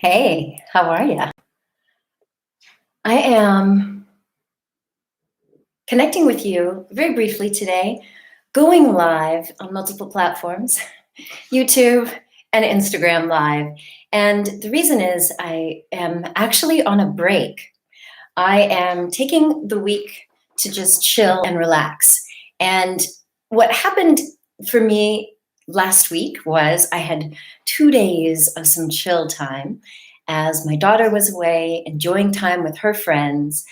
Hey, how are you? I am connecting with you very briefly today, going live on multiple platforms, YouTube and Instagram Live. And the reason is I am actually on a break. I am taking the week to just chill and relax. And what happened for me last week was I had 2 days of some chill time as my daughter was away, enjoying time with her friends.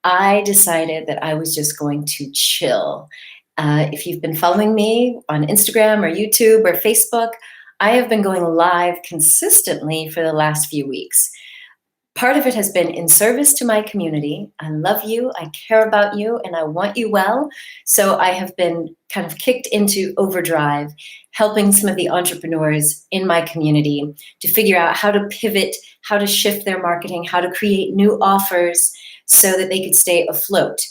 I decided that I was just going to chill. If you've been following me on Instagram or YouTube or Facebook, I have been going live consistently for the last few weeks. Part of it has been in service to my community. I love you, I care about you, and I want you well. So I have been kind of kicked into overdrive, helping some of the entrepreneurs in my community to figure out how to pivot, how to shift their marketing, how to create new offers so that they could stay afloat.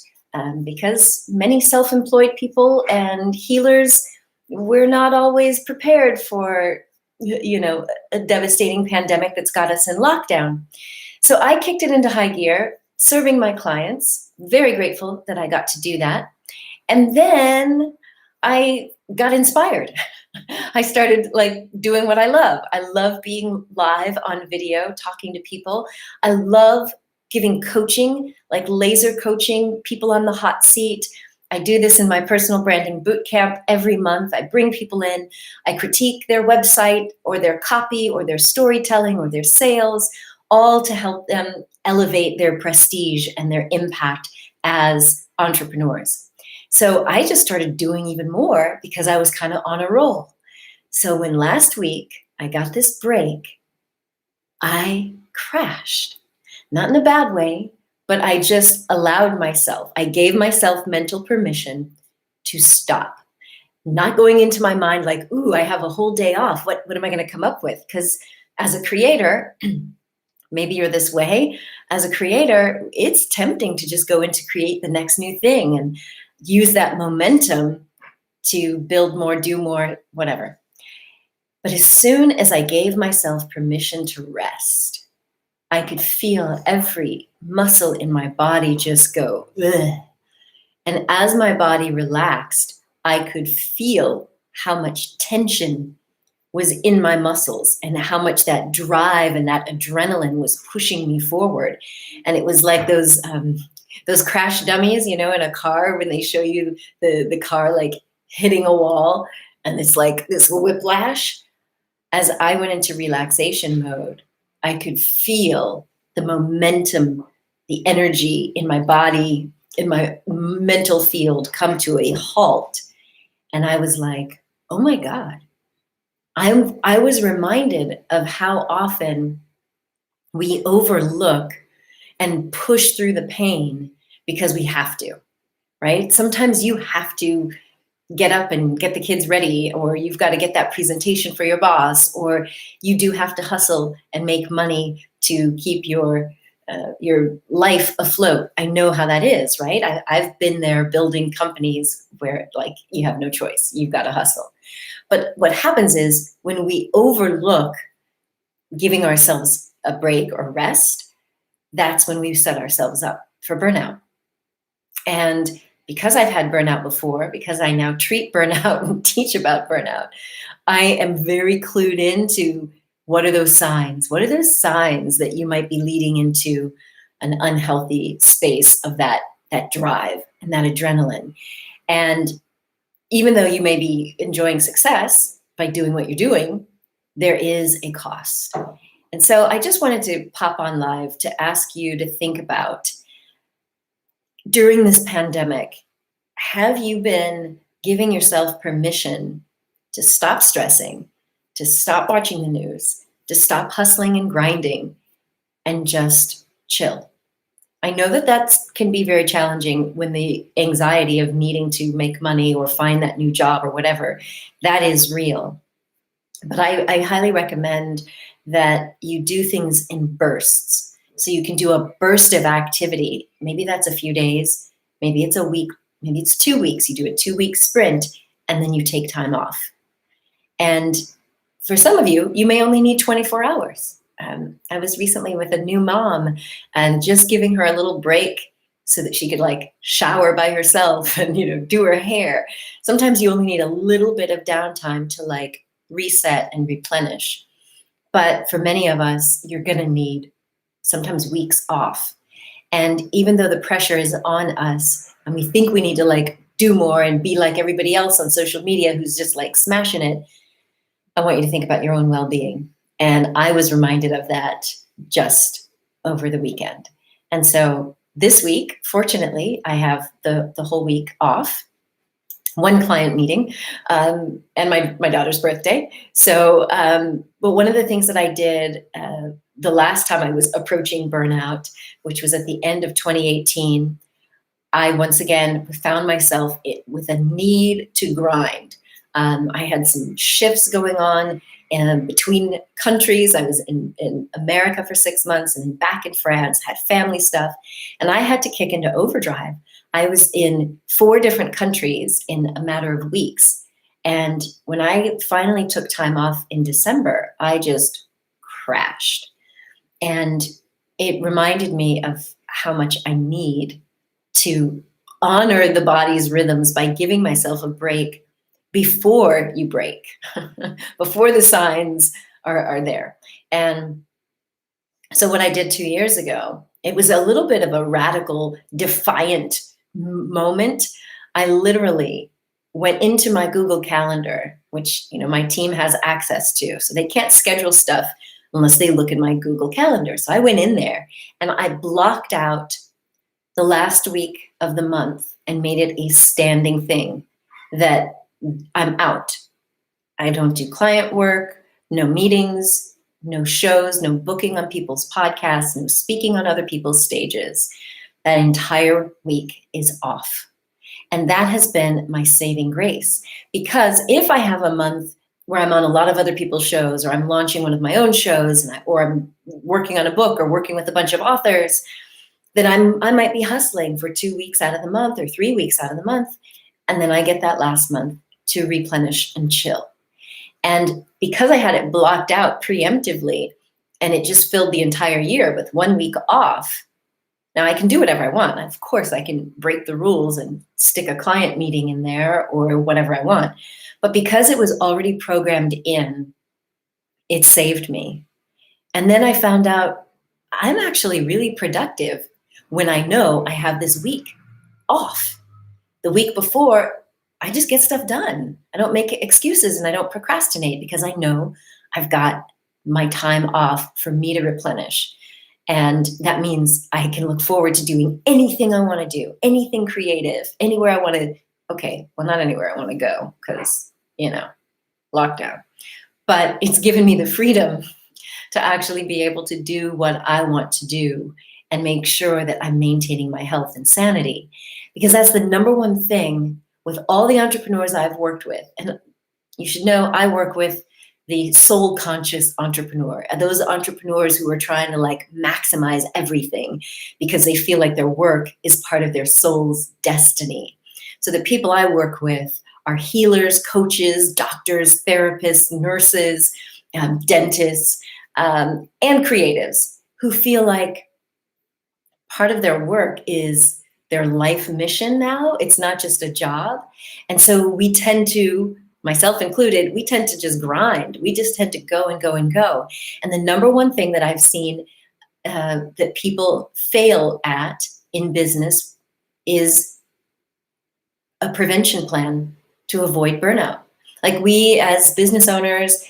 Because many self-employed people and healers, we're not always prepared for, a devastating pandemic that's got us in lockdown. So I kicked it into high gear, serving my clients. Very grateful that I got to do that. And then I got inspired. I started doing what I love. I love being live on video, talking to people. I love giving coaching, like laser coaching, people on the hot seat. I do this in my personal branding boot camp every month. I bring people in, I critique their website or their copy or their storytelling or their sales, all to help them elevate their prestige and their impact as entrepreneurs. So I just started doing even more because I was kind of on a roll. So when last week I got this break, I crashed. Not in a bad way, but I just allowed myself, I gave myself mental permission to stop. Not going into my mind like, ooh, I have a whole day off. What am I going to come up with? Because as a creator, maybe you're this way. As a creator, it's tempting to just go into create the next new thing and use that momentum to build more, do more, whatever. But as soon as I gave myself permission to rest, I could feel every muscle in my body just go, ugh. And as my body relaxed, I could feel how much tension was in my muscles and how much that drive and that adrenaline was pushing me forward. And it was like those crash dummies, in a car when they show you the car like hitting a wall and it's like this whiplash. As I went into relaxation mode, I could feel the momentum, the energy in my body, in my mental field come to a halt. And I was like, oh my God. I was reminded of how often we overlook and push through the pain because we have to, right? Sometimes you have to get up and get the kids ready, or you've got to get that presentation for your boss, or you do have to hustle and make money to keep your life afloat. I know how that is, right? I've been there building companies where you have no choice. You've got to hustle. But what happens is when we overlook giving ourselves a break or rest, that's when we set ourselves up for burnout. And because I've had burnout before, because I now treat burnout and teach about burnout, I am very clued into what are those signs? What are those signs that you might be leading into an unhealthy space of that drive and that adrenaline? And even though you may be enjoying success by doing what you're doing, there is a cost. And so I just wanted to pop on live to ask you to think about, during this pandemic, have you been giving yourself permission to stop stressing, to stop watching the news, to stop hustling and grinding, and just chill? I know that can be very challenging when the anxiety of needing to make money or find that new job or whatever, that is real. But I highly recommend that you do things in bursts. So you can do a burst of activity. Maybe that's a few days, maybe it's a week, maybe it's 2 weeks. You do a 2-week sprint and then you take time off. And for some of you, you may only need 24 hours. I was recently with a new mom and just giving her a little break so that she could like shower by herself and, do her hair. Sometimes you only need a little bit of downtime to like reset and replenish. But for many of us, you're going to need sometimes weeks off. And even though the pressure is on us and we think we need to like do more and be like everybody else on social media who's just like smashing it, I want you to think about your own well-being. And I was reminded of that just over the weekend. And so this week, fortunately, I have the whole week off, one client meeting, and my daughter's birthday. So, but one of the things that I did the last time I was approaching burnout, which was at the end of 2018, I once again found myself with a need to grind. I had some shifts going on between countries. I was in America for 6 months and then back in France, had family stuff, and I had to kick into overdrive. I was in 4 different countries in a matter of weeks. And when I finally took time off in December, I just crashed. And it reminded me of how much I need to honor the body's rhythms by giving myself a break before you break, before the signs are there. And so what I did 2 years ago, it was a little bit of a radical, defiant moment. I literally went into my Google Calendar, which my team has access to, so they can't schedule stuff unless they look at my Google Calendar. So I went in there and I blocked out the last week of the month and made it a standing thing that I'm out. I don't do client work, no meetings, no shows, no booking on people's podcasts, no speaking on other people's stages. That entire week is off. And that has been my saving grace. Because if I have a month where I'm on a lot of other people's shows, or I'm launching one of my own shows, or I'm working on a book or working with a bunch of authors, then I might be hustling for 2 weeks out of the month or 3 weeks out of the month. And then I get that last month to replenish and chill. And because I had it blocked out preemptively and it just filled the entire year with 1 week off, now I can do whatever I want. Of course, I can break the rules and stick a client meeting in there or whatever I want. But because it was already programmed in, it saved me. And then I found out I'm actually really productive when I know I have this week off. The week before, I just get stuff done. I don't make excuses and I don't procrastinate because I know I've got my time off for me to replenish. And that means I can look forward to doing anything I want to do, anything creative, anywhere I want to. Okay, well, not anywhere I want to go because, lockdown. But it's given me the freedom to actually be able to do what I want to do and make sure that I'm maintaining my health and sanity. Because that's the number one thing with all the entrepreneurs I've worked with. And you should know I work with the soul conscious entrepreneur, those entrepreneurs who are trying to like maximize everything because they feel like their work is part of their soul's destiny. So the people I work with are healers, coaches, doctors, therapists, nurses, dentists, and creatives who feel like part of their work is their life mission now. It's not just a job. And so we tend to, myself included, we tend to just grind. We just tend to go and go and go. And the number one thing that I've seen that people fail at in business is a prevention plan to avoid burnout. Like we as business owners,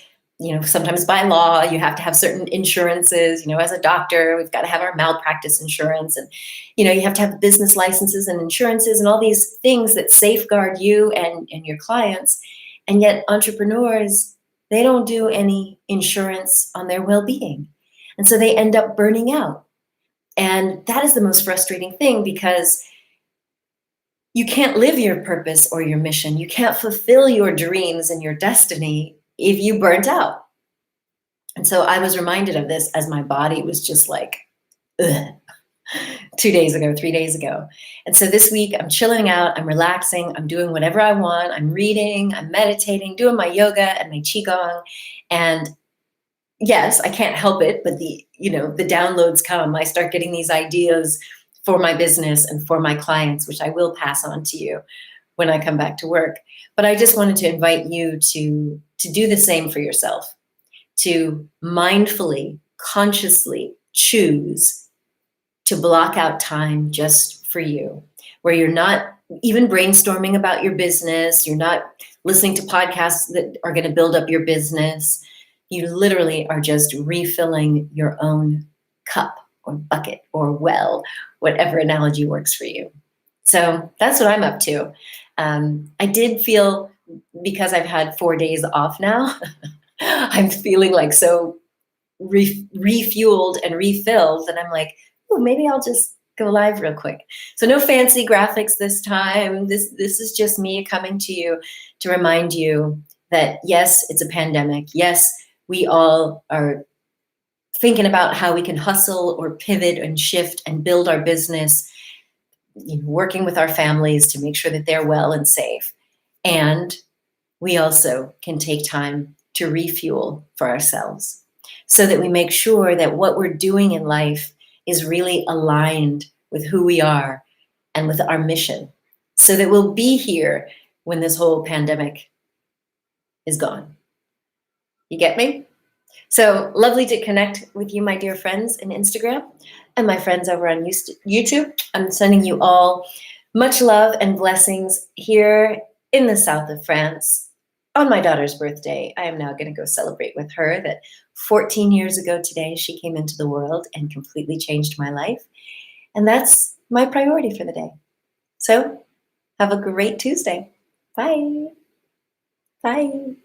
sometimes by law, you have to have certain insurances, as a doctor, we've got to have our malpractice insurance and, you have to have business licenses and insurances and all these things that safeguard you and your clients. And yet entrepreneurs, they don't do any insurance on their well-being. And so they end up burning out. And that is the most frustrating thing because you can't live your purpose or your mission. You can't fulfill your dreams and your destiny if you burnt out. And so I was reminded of this as my body was just like, ugh, 2 days ago, 3 days ago. And so this week I'm chilling out, I'm relaxing, I'm doing whatever I want. I'm reading, I'm meditating, doing my yoga and my qigong. And yes, I can't help it, but the downloads come. I start getting these ideas for my business and for my clients, which I will pass on to you when I come back to work. But I just wanted to invite you to do the same for yourself, to mindfully, consciously choose to block out time just for you, where you're not even brainstorming about your business, you're not listening to podcasts that are going to build up your business. You literally are just refilling your own cup or bucket or well, whatever analogy works for you. So that's what I'm up to. I did feel, because I've had 4 days off now, I'm feeling like so refueled and refilled that I'm like, oh, maybe I'll just go live real quick. So no fancy graphics this time. This is just me coming to you to remind you that yes, it's a pandemic. Yes, we all are thinking about how we can hustle or pivot and shift and build our business, working with our families to make sure that they're well and safe. And we also can take time to refuel for ourselves so that we make sure that what we're doing in life is really aligned with who we are and with our mission, so that we'll be here when this whole pandemic is gone. You get me? So lovely to connect with you, my dear friends, in Instagram and my friends over on YouTube. I'm sending you all much love and blessings here in the south of France on my daughter's birthday. I am now going to go celebrate with her that 14 years ago today, she came into the world and completely changed my life. And that's my priority for the day. So have a great Tuesday. Bye. Bye.